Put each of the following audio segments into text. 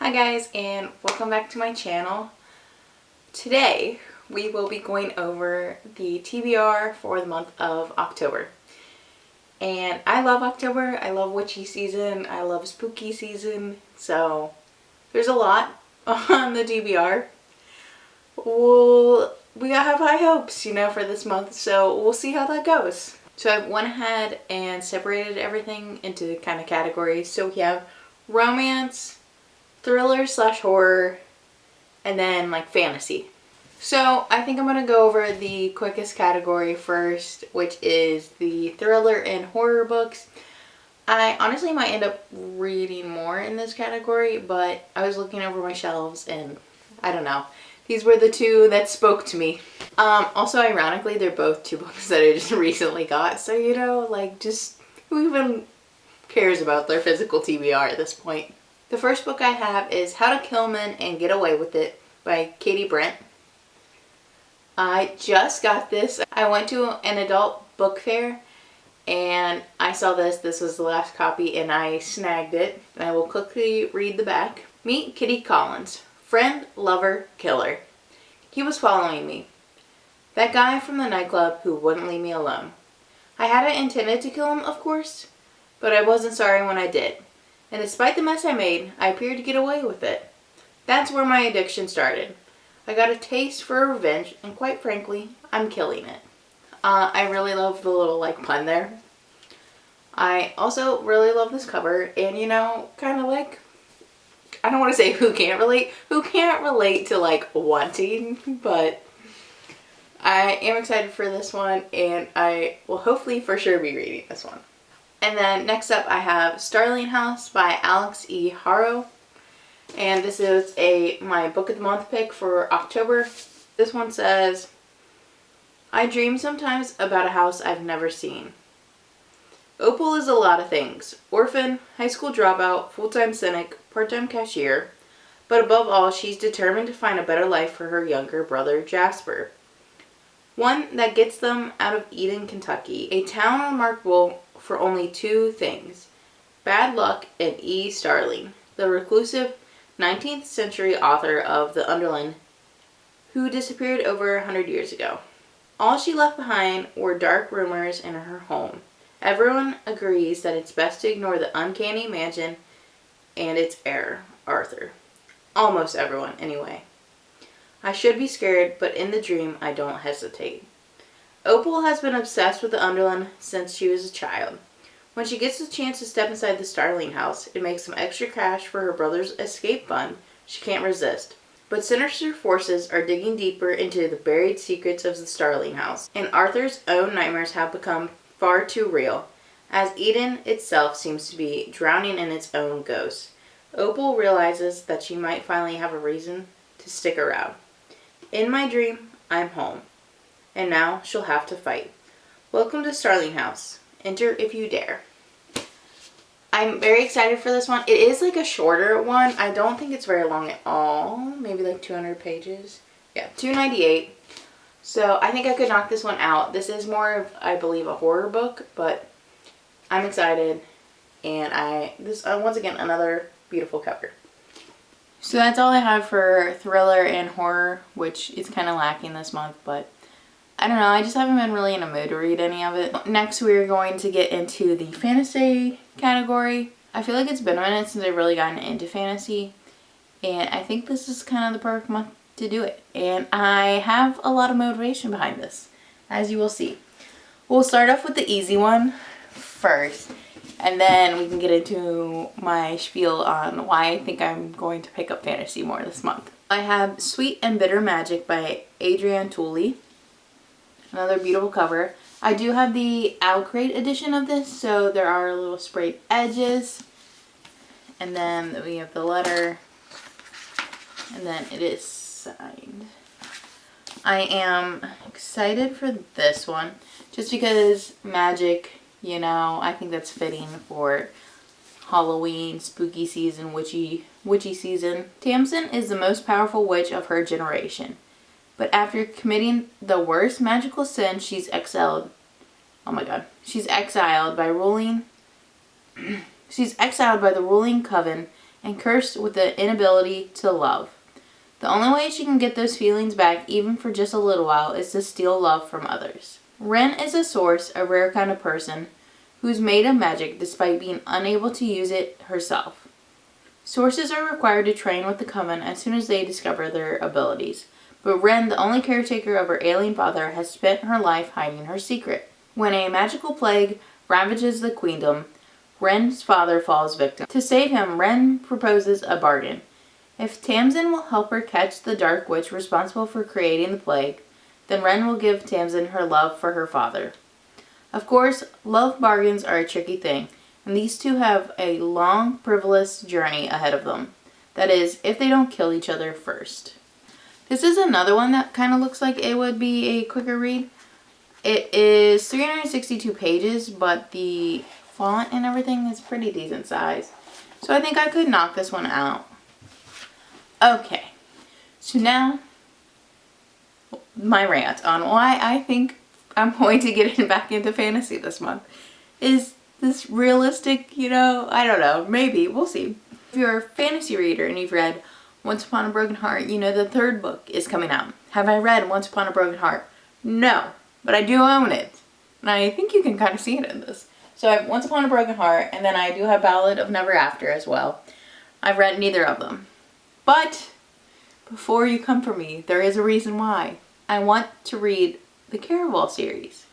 Hi guys, and welcome back to my channel. Today we will be going over the TBR for the month of October. And I love October, I love witchy season, I love spooky season, so there's a lot on the TBR. We have high hopes, for this month, so we'll see how that goes. So I went ahead and separated everything into kind of categories. So we have romance, thriller / horror, and then like fantasy. So I think I'm going to go over the quickest category first, which is the thriller and horror books. I honestly might end up reading more in this category, but I was looking over my shelves and I don't know. These were the two that spoke to me. Also, ironically, they're both two books that I just recently got. So, just who even cares about their physical TBR at this point? The first book I have is How to Kill Men and Get Away with It by Katie Brent. I just got this. I went to an adult book fair and I saw this. This was the last copy and I snagged it. And I will quickly read the back. Meet Kitty Collins. Friend, lover, killer. He was following me. That guy from the nightclub who wouldn't leave me alone. I hadn't intended to kill him, of course, but I wasn't sorry when I did. And despite the mess I made, I appeared to get away with it. That's where my addiction started. I got a taste for revenge, and quite frankly, I'm killing it. I really love the little pun there. I also really love this cover, and kind of I don't want to say who can't relate to wanting, but I am excited for this one and I will hopefully for sure be reading this one. And then next up I have Starling House by Alex E. Harrow. And this is my book of the month pick for October. This one says, I dream sometimes about a house I've never seen. Opal is a lot of things. Orphan, high school dropout, full-time cynic, part-time cashier. But above all, she's determined to find a better life for her younger brother, Jasper. One that gets them out of Eden, Kentucky, a town remarkable for only two things. Bad luck and E. Starling, the reclusive 19th century author of The Underland, who disappeared over 100 years ago. All she left behind were dark rumors in her home. Everyone agrees that it's best to ignore the uncanny mansion and its heir, Arthur. Almost everyone, anyway. I should be scared, but in the dream, I don't hesitate. Opal has been obsessed with the Underland since she was a child. When she gets the chance to step inside the Starling house, it makes some extra cash for her brother's escape fund. She can't resist. But sinister forces are digging deeper into the buried secrets of the Starling house, and Arthur's own nightmares have become far too real, as Eden itself seems to be drowning in its own ghosts. Opal realizes that she might finally have a reason to stick around. In my dream, I'm home, and now she'll have to fight. Welcome to Starling House. Enter if you dare. I'm very excited for this one. It is a shorter one. I don't think it's very long at all. Maybe 200 pages. Yeah, 298. So I think I could knock this one out. This is more of, I believe, a horror book, but I'm excited. And once again, another beautiful cover. So that's all I have for thriller and horror, which is kind of lacking this month, but I don't know. I just haven't been really in a mood to read any of it. Next, we're going to get into the fantasy category. I feel like it's been a minute since I've really gotten into fantasy, and I think this is kind of the perfect month to do it. And I have a lot of motivation behind this, as you will see. We'll start off with the easy one first, and then we can get into my spiel on why I think I'm going to pick up fantasy more this month. I have Sweet and Bitter Magic by Adrienne Tooley. Another beautiful cover. I do have the Owlcrate edition of this, so there are little sprayed edges. And then we have the letter, and then it is signed. I am excited for this one, just because magic, I think that's fitting for Halloween, spooky season, witchy season. Tamsin is the most powerful witch of her generation. But after committing the worst magical sin, she's exiled. Oh my god. She's exiled by the ruling coven and cursed with the inability to love. The only way she can get those feelings back, even for just a little while, is to steal love from others. Ren is a source, a rare kind of person, who's made of magic despite being unable to use it herself. Sources are required to train with the Coven as soon as they discover their abilities. But Ren, the only caretaker of her alien father, has spent her life hiding her secret. When a magical plague ravages the queendom, Ren's father falls victim. To save him, Ren proposes a bargain. If Tamsin will help her catch the dark witch responsible for creating the plague, then Ren will give Tamsin her love for her father. Of course, love bargains are a tricky thing, and these two have a long, perilous journey ahead of them. That is, if they don't kill each other first. This is another one that kind of looks like it would be a quicker read. It is 362 pages, but the font and everything is pretty decent size. So I think I could knock this one out. Okay, so now my rant on why I think I'm going to get back into fantasy this month. Is this realistic? I don't know. Maybe. We'll see. If you're a fantasy reader and you've read Once Upon a Broken Heart, you know the third book is coming out. Have I read Once Upon a Broken Heart? No, but I do own it. And I think you can kind of see it in this. So I have Once Upon a Broken Heart, and then I do have Ballad of Never After as well. I've read neither of them. But before you come for me, there is a reason why. I want to read the Caraval series.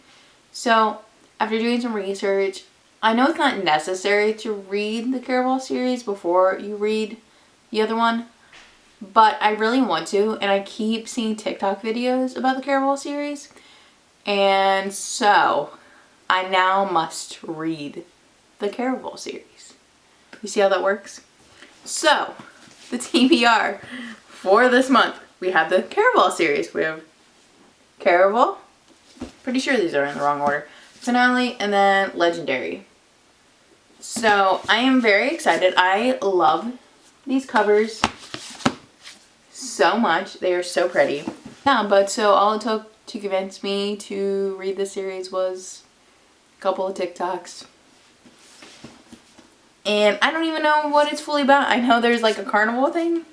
So after doing some research, I know it's not necessary to read the Caraval series before you read the other one, but I really want to, and I keep seeing TikTok videos about the Caraval series, and so I now must read the Caraval series. You see how that works? So, the TBR for this month, we have the Caraval series. We have Caraval, pretty sure these are in the wrong order, Finale, and then Legendary. So I am very excited. I love these covers so much. They are so pretty. Yeah, but so all it took to convince me to read this series was a couple of TikToks. And I don't even know what it's fully about. I know there's like a carnival thing.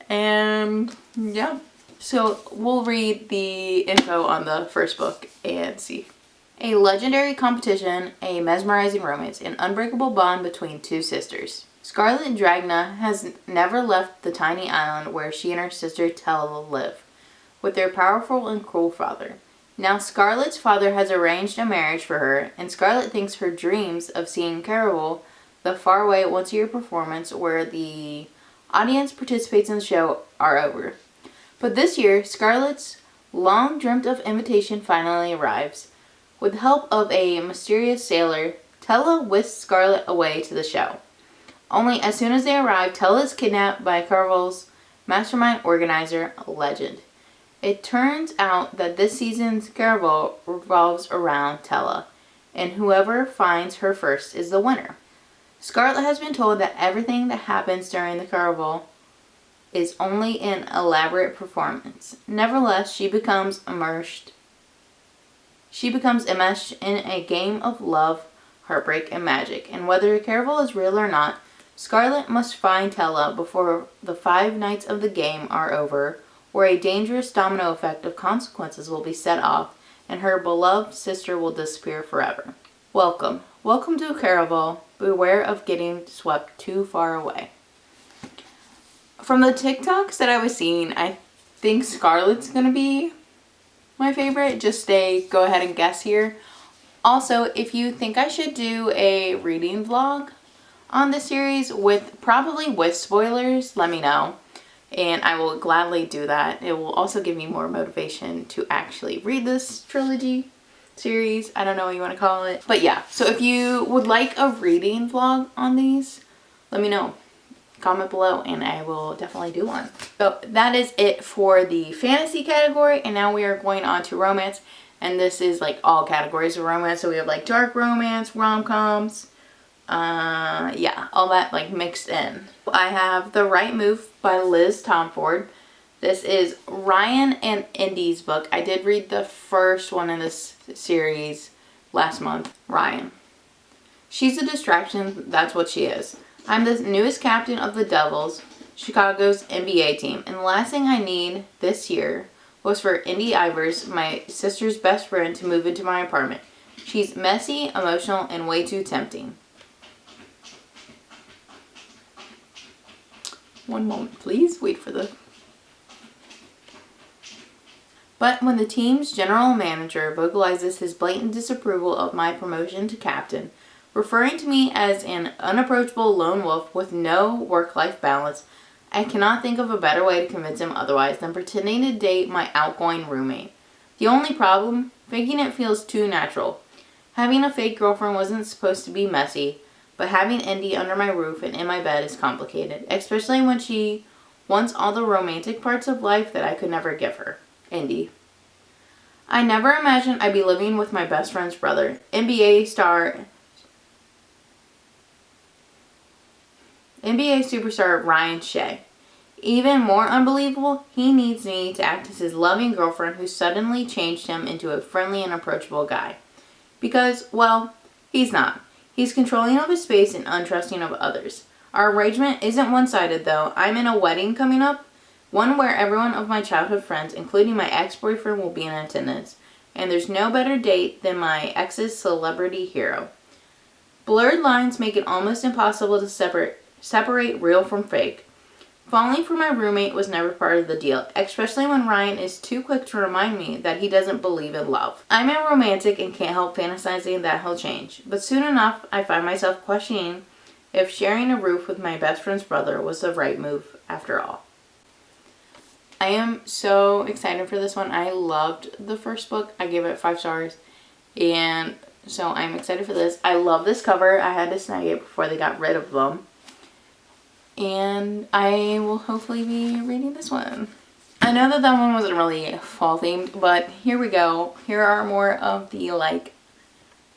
And yeah. So we'll read the info on the first book and see. A legendary competition, a mesmerizing romance, an unbreakable bond between two sisters. Scarlet Dragna has never left the tiny island where she and her sister Tella live, with their powerful and cruel father. Now Scarlet's father has arranged a marriage for her, and Scarlet thinks her dreams of seeing Caraval, the faraway once-a-year performance where the audience participates in the show, are over. But this year, Scarlet's long-dreamt-of invitation finally arrives. With the help of a mysterious sailor, Tella whisks Scarlet away to the show. Only as soon as they arrive, Tella is kidnapped by Caraval's mastermind organizer, Legend. It turns out that this season's Caraval revolves around Tella, and whoever finds her first is the winner. Scarlet has been told that everything that happens during the Caraval is only an elaborate performance. Nevertheless, she becomes enmeshed in a game of love, heartbreak, and magic. And whether Caraval is real or not, Scarlet must find Tella before the 5 nights of the game are over, where a dangerous domino effect of consequences will be set off, and her beloved sister will disappear forever. Welcome. Welcome to Caraval. Beware of getting swept too far away. From the TikToks that I was seeing, I think Scarlet's gonna be my favorite. Just go ahead and guess here. Also, if you think I should do a reading vlog on this series probably with spoilers, let me know. And I will gladly do that. It will also give me more motivation to actually read this trilogy series. I don't know what you want to call it. But yeah, so if you would like a reading vlog on these, let me know. Comment below and I will definitely do one. So that is it for the fantasy category, and now we are going on to romance, and this is like all categories of romance. So we have like dark romance, rom-coms, yeah, all that like mixed in. I have The Right Move by Liz Tomford. This is Ryan and Indy's book. I did read the first one in this series last month. Ryan. She's a distraction, that's what she is. I'm the newest captain of the Devils, Chicago's NBA team, and the last thing I need this year was for Indy Ivers, my sister's best friend, to move into my apartment. She's messy, emotional, and way too tempting. One moment, please. Wait for the... But when the team's general manager vocalizes his blatant disapproval of my promotion to captain, referring to me as an unapproachable lone wolf with no work-life balance, I cannot think of a better way to convince him otherwise than pretending to date my outgoing roommate. The only problem? Faking it feels too natural. Having a fake girlfriend wasn't supposed to be messy, but having Indy under my roof and in my bed is complicated, especially when she wants all the romantic parts of life that I could never give her. Indy. I never imagined I'd be living with my best friend's brother, NBA superstar Ryan Shea. Even more unbelievable, he needs me to act as his loving girlfriend who suddenly changed him into a friendly and approachable guy. Because, well, he's not. He's controlling of his space and untrusting of others. Our arrangement isn't one-sided though. I'm in a wedding coming up, one where everyone of my childhood friends, including my ex-boyfriend, will be in attendance. And there's no better date than my ex's celebrity hero. Blurred lines make it almost impossible to separate real from fake. Falling for my roommate was never part of the deal, especially when Ryan is too quick to remind me that he doesn't believe in love. I'm a romantic and can't help fantasizing that he'll change, but soon enough I find myself questioning if sharing a roof with my best friend's brother was the right move after all. I am so excited for this one. I loved the first book. I gave it 5 stars, and so I'm excited for this. I love this cover. I had to snag it before they got rid of them. And I will hopefully be reading this one. I know that one wasn't really fall themed, but here we go. Here are more of the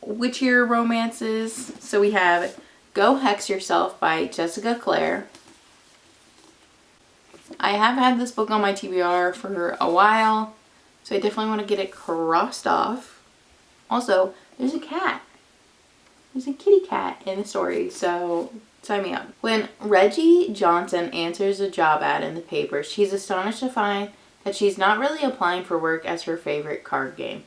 witchier romances. So we have Go Hex Yourself by Jessica Clare. I have had this book on my TBR for a while, so I definitely want to get it crossed off. Also, there's a cat. There's a kitty cat in the story, so sign me up. When Reggie Johnson answers a job ad in the paper, she's astonished to find that she's not really applying for work as her favorite card game,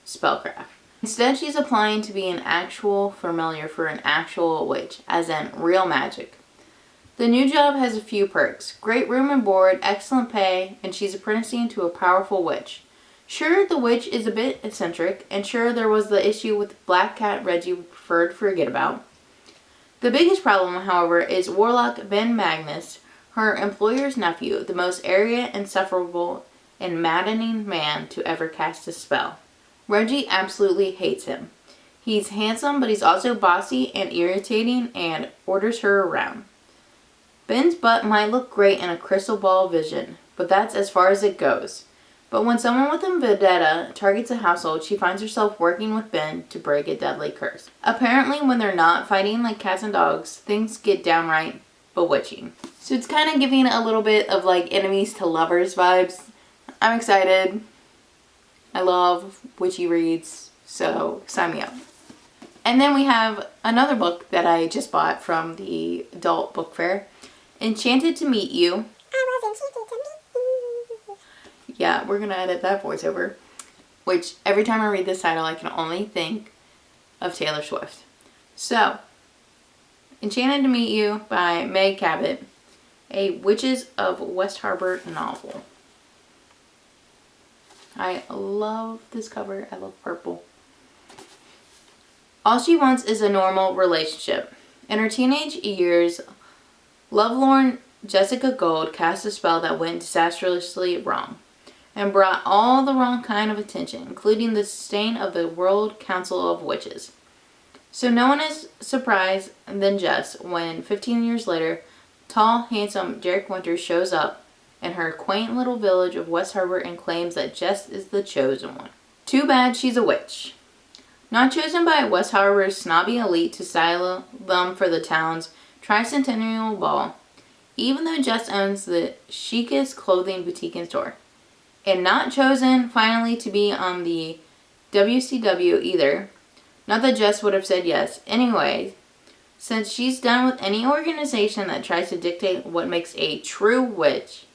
Spellcraft. Instead, she's applying to be an actual familiar for an actual witch, as in real magic. The new job has a few perks: great room and board, excellent pay, and she's apprenticing to a powerful witch. Sure, the witch is a bit eccentric, and sure, there was the issue with Black Cat Reggie preferred to forget about. The biggest problem, however, is Warlock Ben Magnus, her employer's nephew, the most arrogant, insufferable, and maddening man to ever cast a spell. Reggie absolutely hates him. He's handsome, but he's also bossy and irritating and orders her around. Ben's butt might look great in a crystal ball vision, but that's as far as it goes. But when someone with a vendetta targets a household, she finds herself working with Ben to break a deadly curse. Apparently, when they're not fighting like cats and dogs, things get downright bewitching. So it's kind of giving a little bit of like enemies to lovers vibes. I'm excited. I love witchy reads, so sign me up. And then we have another book that I just bought from the adult book fair, Enchanted to Meet You. I was enchanted to meet you. Yeah, we're going to edit that voiceover. Which, every time I read this title, I can only think of Taylor Swift. So, Enchanted to Meet You by Meg Cabot, a Witches of West Harbor novel. I love this cover. I love purple. All she wants is a normal relationship. In her teenage years, lovelorn Jessica Gold cast a spell that went disastrously wrong and brought all the wrong kind of attention, including the disdain of the World Council of Witches. So no one is surprised than Jess when 15 years later, tall, handsome Derek Winters shows up in her quaint little village of West Harbor and claims that Jess is the chosen one. Too bad she's a witch. Not chosen by West Harbor's snobby elite to style them for the town's tricentennial ball, even though Jess owns the chicest clothing boutique and store. And not chosen, finally, to be on the WCW either. Not that Jess would have said yes. Anyway, Since she's done with any organization that tries to dictate what makes a true witch.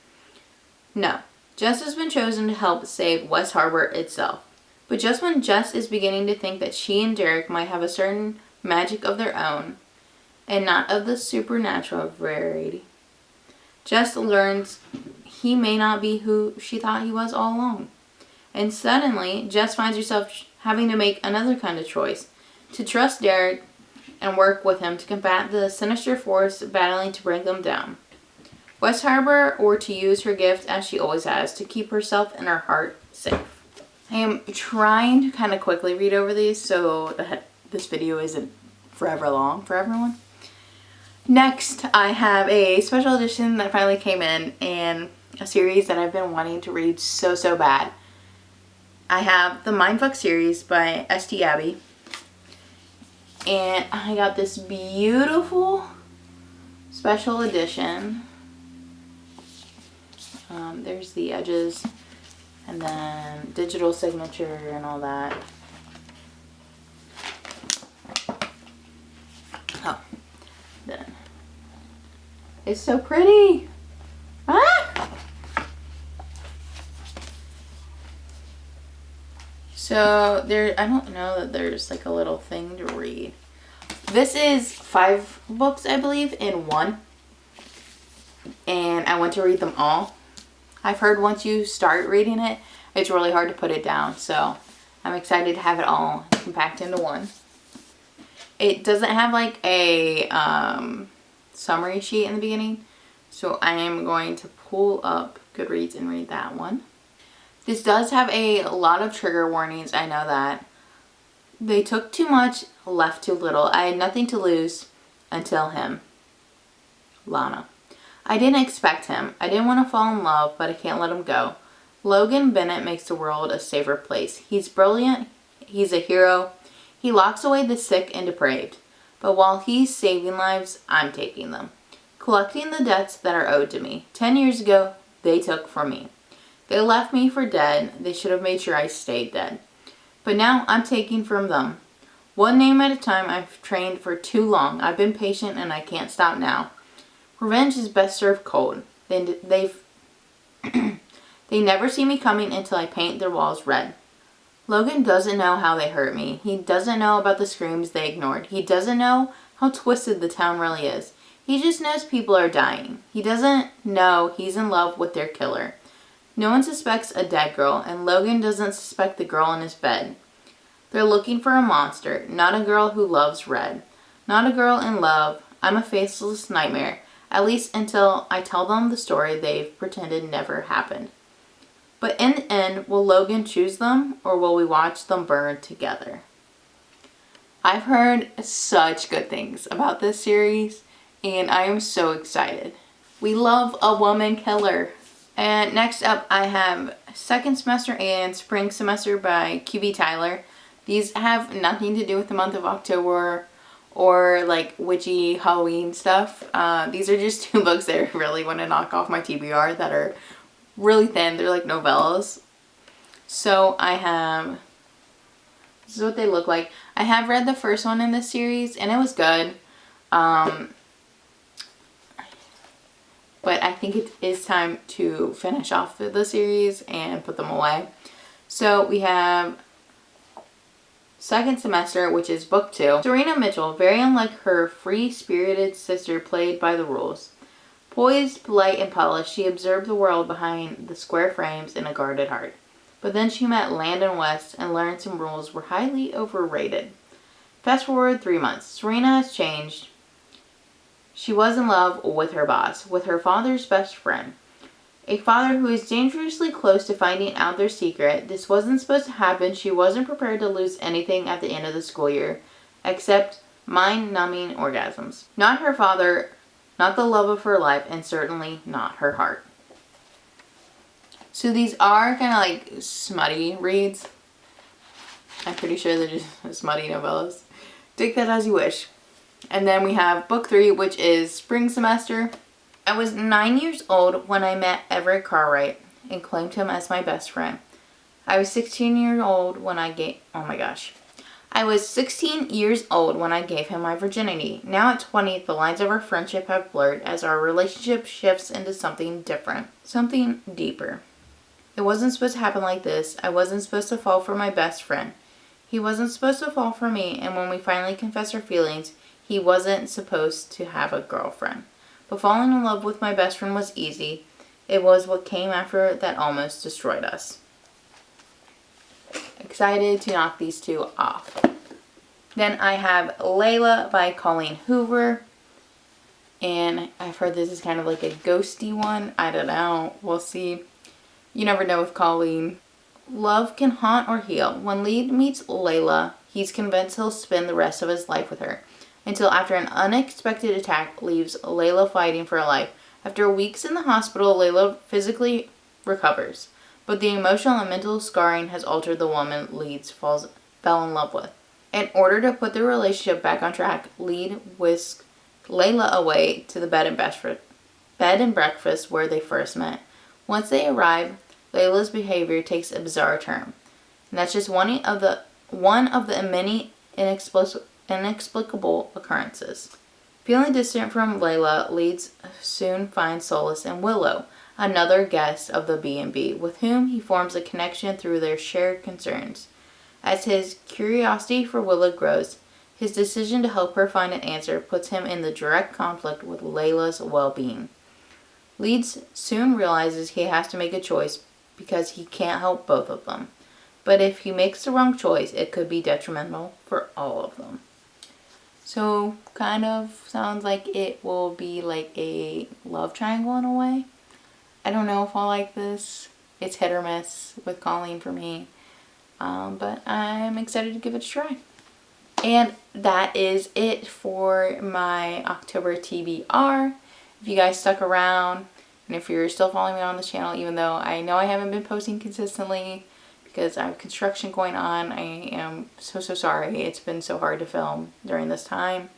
No, Jess has been chosen to help save West Harbor itself. But just when Jess is beginning to think that she and Derek might have a certain magic of their own, and not of the supernatural variety, Jess learns he may not be who she thought he was all along. And suddenly, Jess finds herself having to make another kind of choice. To trust Derek and work with him to combat the sinister force battling to bring them down. West Harbor, or to use her gift as she always has, to keep herself and her heart safe. I am trying to kind of quickly read over these so that this video isn't forever long for everyone. Next, I have a special edition that finally came in, and a series that I've been wanting to read so bad. I have the Mindfuck series by S.T. Abbey, and I got this beautiful special edition. There's the edges, and then digital signature and all that. Oh, then it's so pretty. Ah! So I don't know that there's like a little thing to read. This is 5 books, I believe, in one. And I want to read them all. I've heard once you start reading it, it's really hard to put it down. So I'm excited to have it all compact into one. It doesn't have like a summary sheet in the beginning. So I am going to pull up Goodreads and read that one. This does have a lot of trigger warnings, I know that. They took too much, left too little. I had nothing to lose until him. Lana. I didn't expect him. I didn't want to fall in love, but I can't let him go. Logan Bennett makes the world a safer place. He's brilliant. He's a hero. He locks away the sick and depraved. But while he's saving lives, I'm taking them. Collecting the debts that are owed to me. 10 years ago, they took from me. They left me for dead. They should have made sure I stayed dead. But now I'm taking from them. One name at a time. I've trained for too long. I've been patient and I can't stop now. Revenge is best served cold. They never see me coming until I paint their walls red. Logan doesn't know how they hurt me. He doesn't know about the screams they ignored. He doesn't know how twisted the town really is. He just knows people are dying. He doesn't know he's in love with their killer. No one suspects a dead girl, and Logan doesn't suspect the girl in his bed. They're looking for a monster, not a girl who loves red. Not a girl in love. I'm a faceless nightmare. At least until I tell them the story they've pretended never happened. But in the end, will Logan choose them, or will we watch them burn together? I've heard such good things about this series, and I am so excited. We love a woman killer. And next up, I have Second Semester and Spring Semester by QB Tyler. These have nothing to do with the month of October or like witchy Halloween stuff. These are just 2 books that I really want to knock off my TBR that are really thin. They're like novellas. So I have, this is what they look like. I have read the first one in this series and it was good. But I think it is time to finish off the series and put them away. So we have Second Semester, which is book 2. Serena Mitchell, very unlike her free-spirited sister, played by the rules. Poised, polite, and polished, she observed the world behind the square frames in a guarded heart. But then she met Landon West and learned some rules were highly overrated. Fast forward 3 months. Serena has changed. She was in love with her boss, with her father's best friend. A father who is dangerously close to finding out their secret. This wasn't supposed to happen. She wasn't prepared to lose anything at the end of the school year, except mind-numbing orgasms. Not her father, not the love of her life, and certainly not her heart. So these are kind of like smutty reads. I'm pretty sure they're just smutty novellas. Take that as you wish. And then we have book 3, which is Spring Semester. I was 9 years old when I met Everett Cartwright and claimed him as my best friend. I was 16 years old when I I was 16 years old when I gave him my virginity. Now at 20, the lines of our friendship have blurred as our relationship shifts into something different, something deeper. It wasn't supposed to happen like this. I wasn't supposed to fall for my best friend. He wasn't supposed to fall for me, and when we finally confessed our feelings, he wasn't supposed to have a girlfriend. But falling in love with my best friend was easy. It was what came after that almost destroyed us. Excited to knock these two off. Then I have Layla by Colleen Hoover. And I've heard this is kind of like a ghosty one. I don't know. We'll see. You never know with Colleen. Love can haunt or heal. When Lead meets Layla, he's convinced he'll spend the rest of his life with her. Until after an unexpected attack leaves Layla fighting for her life. After weeks in the hospital, Layla physically recovers. But the emotional and mental scarring has altered the woman Lead fell in love with. In order to put the relationship back on track, Lead whisked Layla away to the bed and breakfast where they first met. Once they arrive, Layla's behavior takes a bizarre turn. And that's just one of the many inexplicable occurrences. Feeling distant from Layla, Lead soon finds solace in Willow, another guest of the B&B, with whom he forms a connection through their shared concerns. As his curiosity for Willow grows, his decision to help her find an answer puts him in the direct conflict with Layla's well-being. Lead soon realizes he has to make a choice because he can't help both of them. But if he makes the wrong choice, it could be detrimental for all of them. So, kind of sounds like it will be like a love triangle in a way. I don't know if I'll like this. It's hit or miss with Colleen for me. But I'm excited to give it a try. And that is it for my October TBR. If you guys stuck around, and if you're still following me on this channel, even though I know I haven't been posting consistently because I have construction going on, I am so sorry. It's been so hard to film during this time.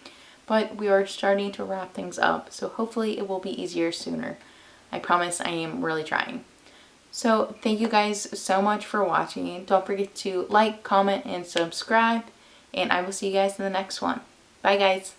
But we are starting to wrap things up, so hopefully it will be easier sooner. I promise I am really trying. So thank you guys so much for watching. Don't forget to like, comment, and subscribe. And I will see you guys in the next one. Bye guys.